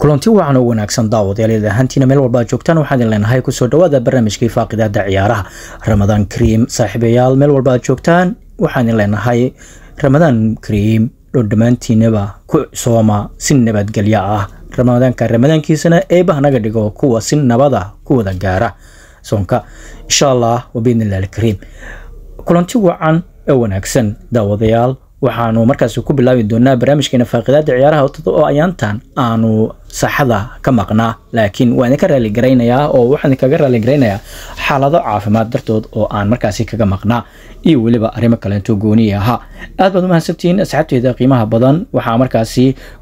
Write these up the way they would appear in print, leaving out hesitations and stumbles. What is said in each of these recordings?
kulanti wacan oo wanaagsan daawadayaal ahaantiina meel walba joogtaan waxaan leenahay ku soo dhawaada barnaamijkii faaqidaada ciyaaraha Ramadan Kareem saaxiibayaal meel walba joogtaan waxaan leenahay Ramadan Kareem dhamaantiinaba ku sooma si nabadgelyo ah Ramadaankiisana eebahanaga dhigo kuwa si nabada ku wada gaara soonka insha Allah wabidnillaahi Kareem kulanti wacan oo wanaagsan daawadayaal waxaanu markaas ku bilaabi doonaa barnaamijkeena faaqidaada ciyaaraha oo ayaantan aanu saxada ka maqnaa laakiin waan ka raali gareynayaa oo waxaan kaga raali gareynayaa xaalado caafimaad dartood oo aan markaas kaga maqnaa iyo waliba arrimo kale intuu gooni aha aad baad u mahadsantiin asxaabteeda qiimaha badan waxa markaas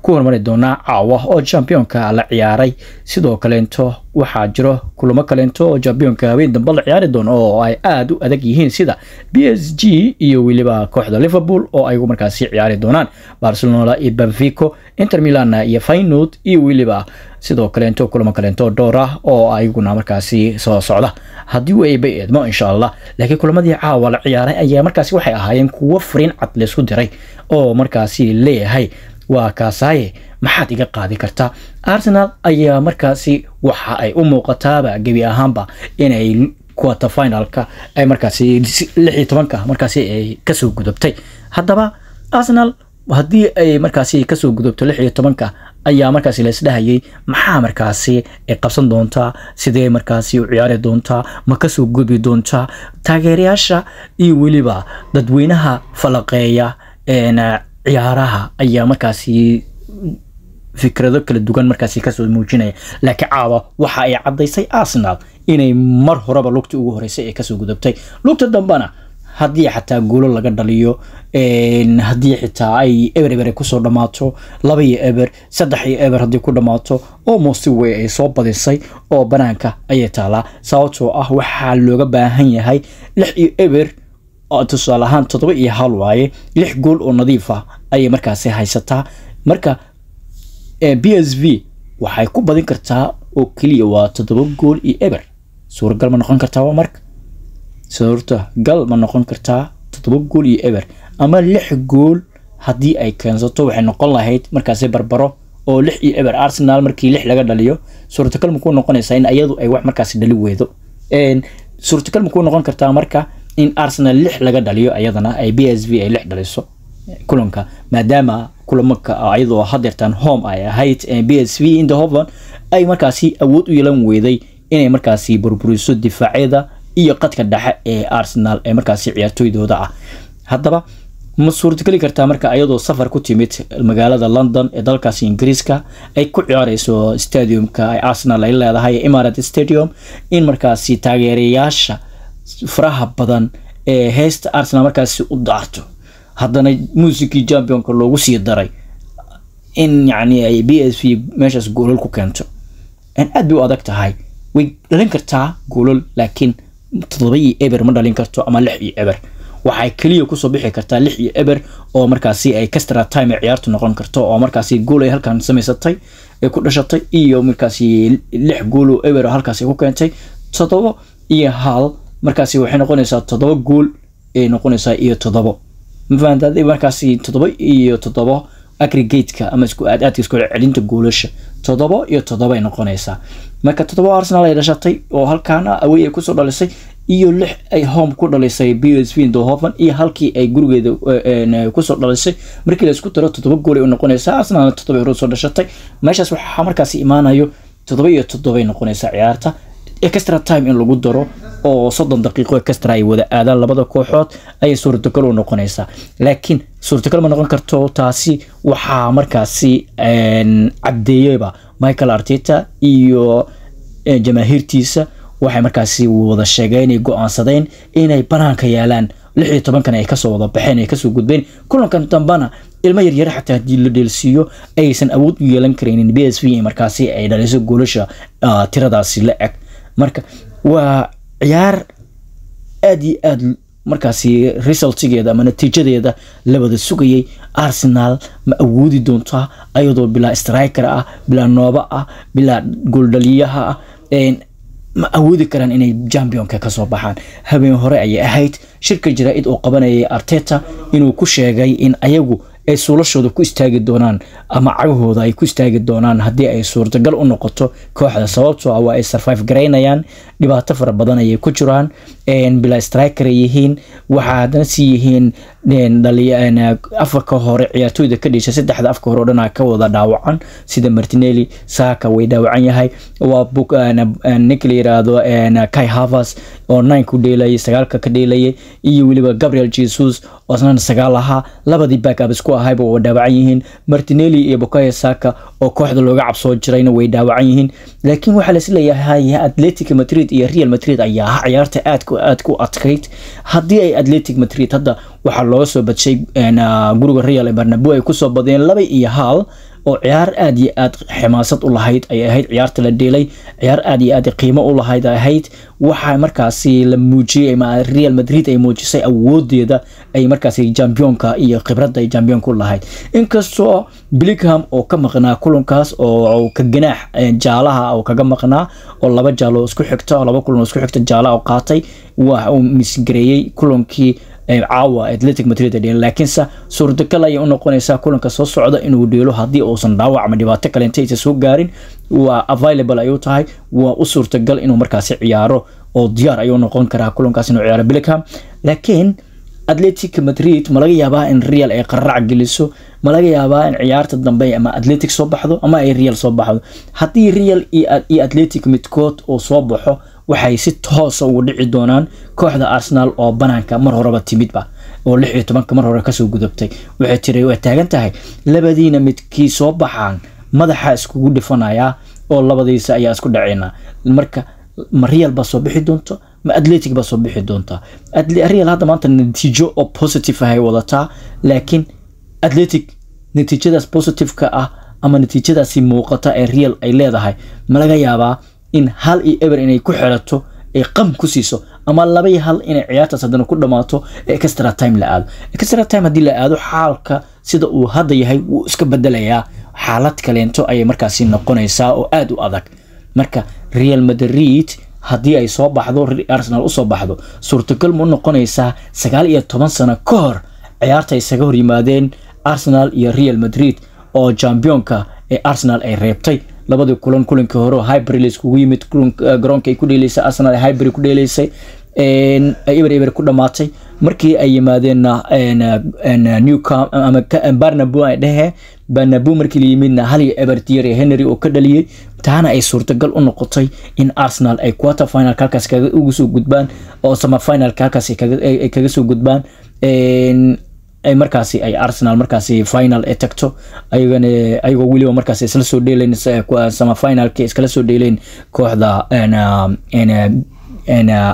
ku hormari doonaa caawa oo championka la ciyaaray sidoo kale into waxa jiro kulamo kale oo championka habeen dambe la ciyaari doono oo ay aad u adag yihiin sida PSG iyo waliba kooxda Liverpool oo ay markaas ciyaari doonaan Barcelona iyo Benfica Inter Milan iyo Feyenoord iyo waliba sidoo kale into kulamo kale dhowr ah oo ayaguna markaas soo socda hadii way baydmo insha Allah laakiin kulamadii caawa la ciyaaray ayaa markaas waxay ahaayeen kuwa fariin cad la isku diray oo markaas leeyahay waa kaasaye maxaad iga qaadi kartaa Arsenal ayaa markaas waxa ay u muuqataaba gabi ahaanba inay quarter finalka ay markaas 16 markaas ay ka soo gudubtay haddaba Arsenal hadii ay markaas ka soo gudubto 16 ayaa markaas la isdhahayay maxaa markaas ay qabsan doontaa sidee markaas u ciyaari doontaa ma ka soo gudbi doontaa taageerayaasha iyo waliba dadweynaha falaqeeya ciyaaraha ayaa markaas fikrado kala duwan markaas ka soo muujinaya laakiin caawa waxa ay cadeysay Arsenal inay mar horeba lugtii ugu horeysay ay ka soo gudubtay lugta dambana hadii xataa goolo laga dhaliyo hadii xitaa ay eber ku soo dhamaato 2-0 3-0 hadii ku dhamaato oo most way ay soo badisay oo banaanka ay taala sababtoo ah waxa looga baahan yahay 6-0 oo tusaale ahaan 7-1 waaye 6 gool oo nadiif ah ay markaas haysataa marka PSV waxay ku badin kartaa oo kaliya waa 7 gool iyo eber suuragal ma noqon kartaa waa marka gal ma noqon kartaa 7 gool iyo eber ama 6 gool hadii ay keensato waxay noqon lahayd markaas barbaro oo 6 iyo eber Arsenal markii 6 laga dhaliyo suurtagal ma ku noqonaysaa in ayadu ay wax markaas dhali weedo suurtagal ma ku noqon kartaa marka in Arsenal 6 laga dhaliyo ayadana ay PSV ay 6 dhaliso kulanka maadaama kulamka ayadoo hadeertan home ay ahayd PSV in the Hoven ay markaas awood u yeelan weeday inay markaas burburiso difaacyada iyo qadka dhexe ee Arsenal ee markaas ciyaartooydooda ah haddaba ma suurtagali kartaa marka ayadoo safar ku timid magaalada London ee dalkaas Ingiriiska ay ku ciyaareyso stadiumka ay Arsenal ay leedahay Emirates Stadium in markaas taageerayaasha faraha badan ee heesta Arsenal markaas u daarto haddana muusikii championka loogu sii daray in yani ay PSV meeshas gool ku keento in aad u adag tahay way dhalin kartaa gool laakiin 7-0 ma dhalin karto ama 6-0 waxay kaliya ku soo bixi kartaa 6-0 oo markaas ay extra time ciyaartu noqon karto oo markaas gool ay halkan sameysatay ee ku dhashatay iyo markaas 6 gool oo eber halkaas ku keentay 7-1 markaas waxay noqonaysaa 7 gool ee noqonaysaa iyo 7 mafahantaday markaas 7-7 aggregate-ka ama isku aadka isku celinta goolasha 7-7 ay noqonaysaa marka 7 Arsenal ay dhashatay oo halkaana away ay ku soo dhalisay iyo 6 ay home ku dhalisay PSV Eindhoven iyo halkii ay gurigeeda ku soo dhalisay markii la isku daro 7 gool ay noqonaysaa Arsenal 7 soo dhashatay meeshaas waxa markaas imaanayo 7-7 ay noqonaysaa ciyaarta extra time in lagu daro oo 30 daqiiqo extra ay wada aadaan labada kooxood ay suurtagal u noqonaysaa laakiin suurtagal ma noqon karto taasi waxa markaas cadeeyaba Michael Arteta iyo jamaahirtiisa waxay markaas wada sheegeen inay go'aansadeen inay banaanka yaalaan 16 kan ay ka soo wada baxeen ay ka soo gudbeen kulankan dambana ilmo yar xataa hadii la dheelsiyo aysan awood u yeelan kareen PSV markaas ay dhaliso goolasha tiradaasi la eg marka waa ciyaar aad markaas resultigeeda ama natiijadeeda la wada sugayay Arsenal ma awoodi doontaa ayadoo bila striker ah bila nooba ah bila gool dhaliyaha ma awoodi karaan inay championka ka soo baxaan habeen hore ay ahayd shirka jaraa'id oo qabanayay Arteta inuu ku sheegay in ayagu ay suulashooda ku istaagi doonaan ama cagahooda ay ku istaagi doonaan haddii ay suurtagal u noqoto kooxda sababtoo ah waa ay survive garaynayaan dhibaato fara badan ayay ku jiraan bila striker yihiin waxa haddana sii yihiin afka hore ciyaartooyda ka dhisha saddexda afka hore oo dhan ka wada dhaawacan sida Martinelli Saka way dhaawacan yahay waa ninka la yiraahdo Kai Havertz oo 9 ku dheelay 9 ka dheelay iyo waliba Gabriel Jesus oo asna 9 ahaa labadii backup isku ahayba oo dhaawacan yihiin Martinelli iyo Bukayo Saka oo kooxda looga cabsoo jirayna way dhaawacan yihiin laakiin waxa la isleeyahay Atletico Madrid iyo Real Madrid ayaa ciyaarta aad ku adkayd haddii ay Atletico Madrid hadda waxa looga soo badshay guriga Real Bernabeu ay ku soo badeen 2-1 oo ciyaar aad iyo aad xamaasad u lahayd ay ahayd ciyaarta la dheelay ciyaar aad iyo aad qiimo u lahayd ay ahayd waxa markaasi la muujiyay ma Real Madrid ay muujisay awoodeeda ay markaasi championka iyo khibradda ay championka u lahayd inkastoo Bellingham oo ka maqnaa kulankaas oo ka ganaax jaalaha oo kaga maqnaa oo laba jaalo isku xigta oo laba kulan isku xigta jaalaha oo qaatay waa uu misgareeyay kulankii caawa Atletico Madrid laakiin suurtagal ay u noqonaysaa kulanka soo socda inuu dheelo hadii uusan dhaawac ama dhibaato kale intay soo gaarin waa available ay u tahay waa u suurtagal inuu markaasi ciyaaro oo diyaar ay u noqon karaa kulankaas inuu ciyaaro Bellingham laakiin Atletico Madrid ma laga yaabaa in Real ay qaraac geliso ma laga yaabaa in ciyaarta dambe ama Atletico soo baxdo ama ay Real soo baxdo hadii Real iyo Atletico midkood oo soo baxo waxay si toos ah ugu dhici doonaan kooxda Arsenal oo banaanka mar horeba timidba oo 16 mar hore ka soo gudubtay waxay tiray way taagan tahay labadiina midkii soo baxaan madaxa iskugu dhifanaya oo labadiisa ayaa isku dhacayna marka Real ba soo bixi doonto ma Atletico ba soo bixi doonta Real hadda maanta natiijo oo positive ah ay wadataa laakiin Atletico natiijadaas positive ka ah ama natiijadaasi muuqata ee Real ay leedahay ma laga yaabaa in hal iyo ever inay ku xirato ay qam ku siiso ama 2-1 inay ciyaartaas hadana ku dhamaato extra time la aado extra time hadii la aado xaalka sida uu hadda yahay uu iska bedelayaa xaalad kaleento ay markaasi noqonaysaa oo aad u adag marka Real Madrid hadii ay soo baxdo Arsenal u soo baxdo suurtagal ma noqonaysaa 19 sano ka hor ciyaarta isaga hor yimaadeen Arsenal iyo Real Madrid oo championka ee Arsenal ay reebtay labada kulankii hore Highbury iskugu yimid garoonka ay ku dheelaysay Arsenal Highbury ku dheelaysay ay eber ku dhamaatay markii ay yimaadeenna Newcastle ama Bernabeu ay dhahe Bernabeu markii la yimidna hal iyo eber Thierry Henry oo ka dhaliyay taana ay suurtagal u noqotay in Arsenal ay quarter final halkaas kaga ugu soo gudbaan oo semi final halkaas ay kaga soo gudbaan ay markaasi ay Arsenal markaasi final ay tagto ayagoo waliba markaasi isla soo dheeleen semi finalka iskala soo dheeleen kooxda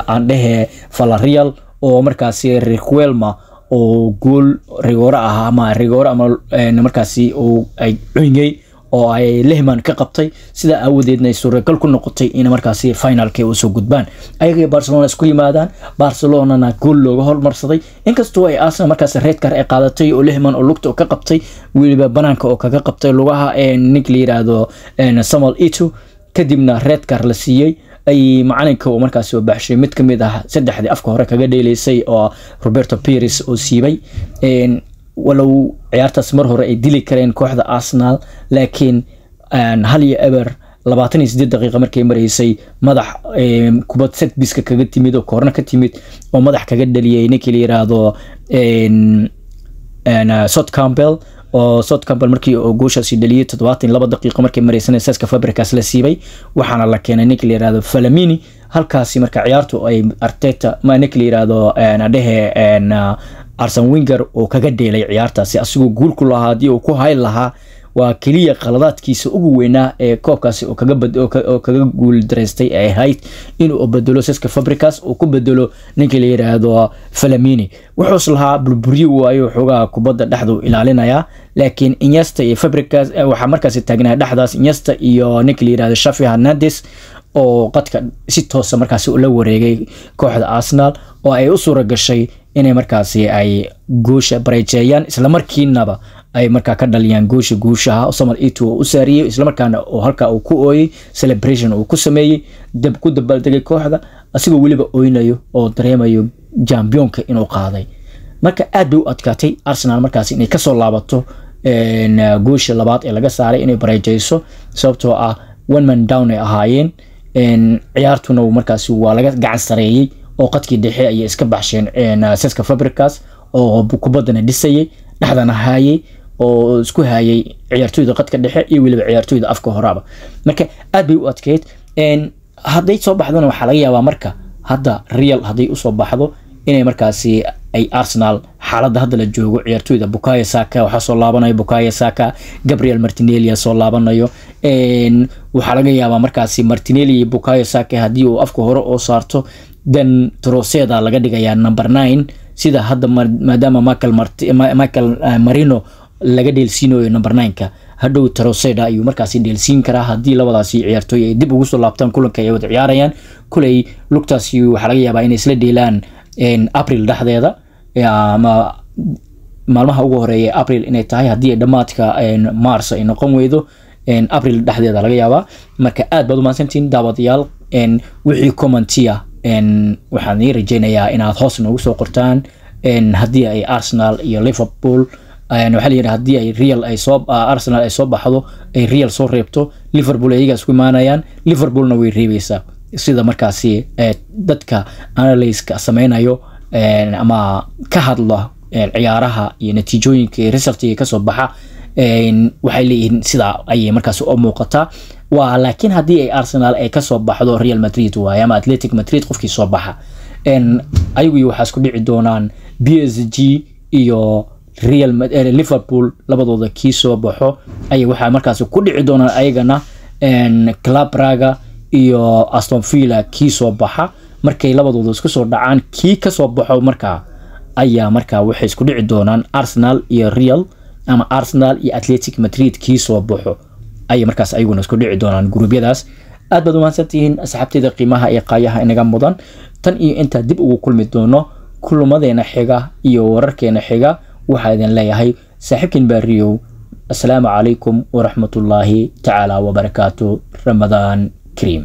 andhehe Villarreal oo markaasi Requelma oo gool rigora ah ama rigora ama markaasi oo ay cuniyay oo ay Lehmann ka qabtay sida awoodeedna suuragal ku noqotay in markaasi finalka uu soo gudbaan ayaga Barcelona isku yimaadaan Barcelona gool looga hormarsaday inkastoo ay Arsenal markaasi red card ay qaadatay oo Lehmann oo lugta ka qabtay waliba banaanka oo kaga qabtay lugaha nick la yiraahdo Samuel Eto'o kadibna red card la siiyay ay macalinka oo markaasi oo baxshay mid kamid ah saddexdii afka hore kaga dheelaysay oo Roberto Pires oo siibay walow ciyaartaas mar hore ay dili kareen kooxda Arsenal laakiin hal iyo eber 28 daqiiqo markay mareysay madax kubad set biska kaga timid oo koorna ka timid oo madax kaga dhaliyay ninkii la yiraahdo Sot Campbell oo Sot Campbell markii oo gooshaasi dhaliyay 72 daqiiqo markay mareysay Cesc Fabregas la siibay waxaana la keenay ninkii la yiraahdo Flamini halkaasi marka ciyaartu ay Arteta ma ninkii la yiraahdo adhehe Arsene Wenger oo kaga dheelay ciyaartaasi asigoo guul ku lahaadii oo ku hayl lahaa waa kaliya qaladaadkiisa ugu weynaa ee koobkaasi oo kaga guul dareystay ay ahayd inuu bedelo Cesc Fabregas oo ku bedelo ninkii la yiraahdo Flamini wuxuu lahaa burburiyo waayo xogaa kubadda dhaxdu ilaalinaya laakiin Iniesta iyo Fabregas waxa markaas taagnaa dhaxdaas Iniesta iyo ninkii la yiraahdo Xavi Hernandez oo qadka si toos ah markaas ula wareegay kooxda Arsenal oo ay u suura gashay inay markaasi ay goosha bareejeeyaan isla markiinaba ay markaa ka dhaliyaan guushaha Samuel Eto'o u saariyay isla markaana oo halka uu ku ooyay celebration uu ku sameeyay ku dabaaldegay kooxda asigoo waliba ooynayo oo dareemayo championka inuu qaaday marka aad bay u adkaatay Arsenal markaas inay ka soo laabato goosha labaad ee laga saaray inay bareejayso sababtoo ah one man down ay ahaayeen ciyaartuna markaas waa laga gacan sareeyay oo qadkii dhexe ay iska baxsheen Cesc Fabregas oo kubadana dhisayay dhaxdana haayay oo isku haayay ciyaartooyda qadka dhexe iyo waliba ciyaartooyda afka horaba marka aad bay u adkeyd hadday soo baxdana waxa laga yaabaa marka hadda Real hadday u soo baxdo inay markaasi ay Arsenal xaaladda hadda la joogo ciyaartooyda Bukayo Saka waxa soo laabanayo Bukayo Saka Gabriel Martinelli soo laabanayo waxa laga yaabaa markaasi Martinelli iyo Bukayo Saka hadii uu afka hore oo saarto dan Trossard laga dhigayaa number 9 sida hadda maadaama Michael Merino laga dheelsiinayo number 9ka hadhow Trossard ayuu markaasi dheelsiin karaa hadii labadaasi ciyaartooy ay dib ugu soo laabtaan kulanka ay wada ciyaarayaan kulay lugtaasi waxa laga yaabaa inay isla dheelaan April dhaxdeeda ama maalmaha ugu horeeyay April inay tahay hadii dhamaadka Mars ay noqon weydo April dhaxdeeda laga yaabaa marka aad baad u maasantiin daawadayaal wixii commentiya waxaan rajeynayaa inaad hoos noogu soo qortaan hadii ay Arsenal iyo Liverpool waxa la yiraahdaa hadii ay Real ay soo Arsenal ay soo baxdo ay Real soo reebto Liverpool ayaga isku imaanayaan Liverpoolna way reebaysaa sida markaasi dadka analysis-ka sameeyayo ama ka hadla ciyaaraha iyo natiijooyinka resultiga ka soo baxa waxay leeyihiin sida ay markaas u muuqata laakiin hadii ay Arsenal ay ka soo baxdo Real Madrid ama Athletic Madrid qofkii soo baxa ayagu waxa isku dhici doonaan PSG iyo Liverpool labadooda kii soo baxo ay waxa markaas ku dhici doonaan ayagana Club Brugge iyo Aston Villa kii soo baxa markay labadooda isku soo dhacaan kii ka soo baxo marka ayaa marka waxay isku dhici doonaan Arsenal iyo Real ama Arsenal iyo Athletic Madrid kii soo baxo ay markaas ayaguna isku dhici doonaan gruubyadaas aad baad u mahadsantihiin asxaabtayda qiimaha iyo qaayaha inaga mudan tan iyo inta dib ugu kulmi doono kulmadeena xiga iyo wararkeena xiga waxa idin leeyahay saaxiibkiin Barrio assalaamu calaykum wa rahmatullaahi ta'ala wa barakaatuh Ramadan Kareem